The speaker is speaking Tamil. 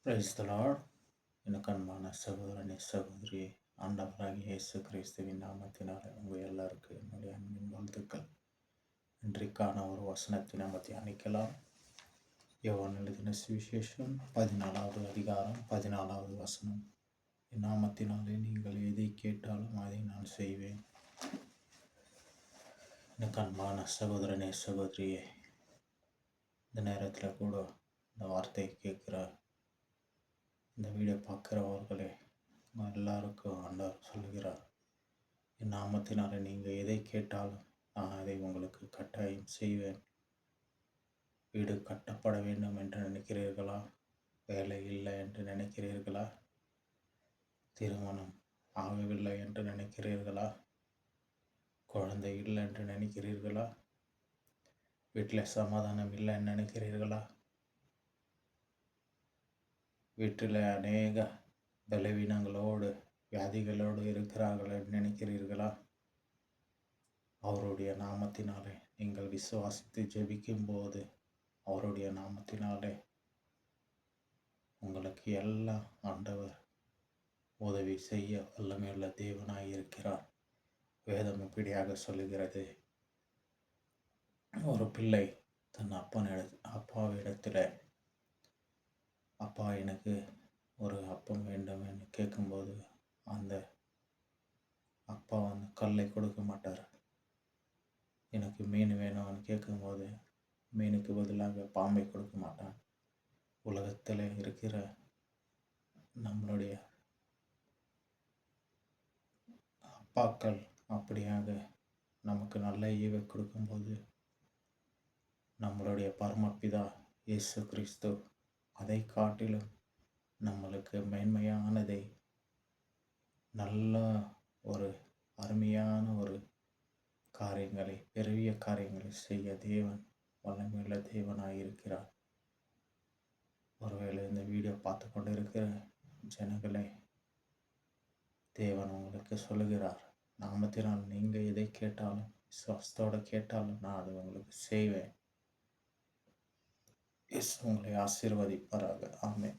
Praise the Lord. எனக்கு அன்பான சகோதரனே சகோதரியே, ஆண்டவராகிய இயேசு கிறிஸ்துவின் நாமத்தினாலே உங்கள் எல்லாருக்கும் என்னுடைய அன்பின் வாழ்த்துக்கள். இன்றைக்கான ஒரு வசனத்தை நாம் தியானிக்கலாம். யோவான் எழுதின சுவிசேஷம் 14வது அதிகாரம் 14வது வசனம். என் நாமத்தினாலே நீங்கள் எதை கேட்டாலும் அதை நான் செய்வேன். எனக்கு அன்பான சகோதரனே சகோதரியே, இந்த நேரத்தில் கூட இந்த வார்த்தையை கேட்குற இந்த வீடியோ பார்க்குறவர்களே, எல்லாருக்கும் ஆண்டவர் சொல்லுகிறார், என் நாமத்தினால நீங்கள் எதை கேட்டாலும் நான் அதை உங்களுக்கு கட்டாயம் செய்வேன். வீடு கட்டப்பட வேண்டும் என்று நினைக்கிறீர்களா? வேலை இல்லை என்று நினைக்கிறீர்களா? திருமணம் ஆகவில்லை என்று நினைக்கிறீர்களா? குழந்தை இல்லை என்று நினைக்கிறீர்களா? வீட்டில் சமாதானம் இல்லைன்னு நினைக்கிறீர்களா? வீட்டில் அநேக பலவீனங்களோடு வியாதிகளோடு இருக்கிறார்கள் என்று நினைக்கிறீர்களா? அவருடைய நாமத்தினாலே நீங்கள் விசுவாசித்து ஜெபிக்கும் போது அவருடைய நாமத்தினாலே உங்களுக்கு எல்லாம் ஆண்டவர் உதவி செய்ய வல்லமையுள்ள தேவனாய் இருக்கிறார். வேதம் இப்படியாக சொல்லுகிறது, ஒரு பிள்ளை தன் அப்பாவிடத்தில் அப்பா எனக்கு ஒரு அப்பம் வேண்டும் என்று கேட்கும்போது அந்த அப்பா கல்லை கொடுக்க மாட்டார். எனக்கு மீன் வேணும்னு கேட்கும்போது மீனுக்கு பதிலாக பாம்பை கொடுக்க மாட்டான். உலகத்தில் இருக்கிற நம்மளுடைய அப்பாக்கள் அப்படியாக நமக்கு நல்ல ஈவை கொடுக்கும்போது நம்மளுடைய பரமபிதா இயேசு கிறிஸ்து அதை காட்டிலும் நம்மளுக்கு மேன்மையானதை, நல்ல ஒரு அருமையான ஒரு காரியங்களை, பெரிய காரியங்களை செய்ய தேவன் வல்லமையுள்ள தேவனாயிருக்கிறார். ஒருவேளை இந்த வீடியோ பார்த்து கொண்டு இருக்கிற ஜனங்களே, தேவன் உங்களுக்கு சொல்லுகிறார், நாமத்தினால் நீங்கள் எதை கேட்டாலும் விசுவாசத்தோடு கேட்டாலும் நான் அதை உங்களுக்கு செய்வேன். உங்களை ஆசீர்வதிப்பாராக. ஆமென்.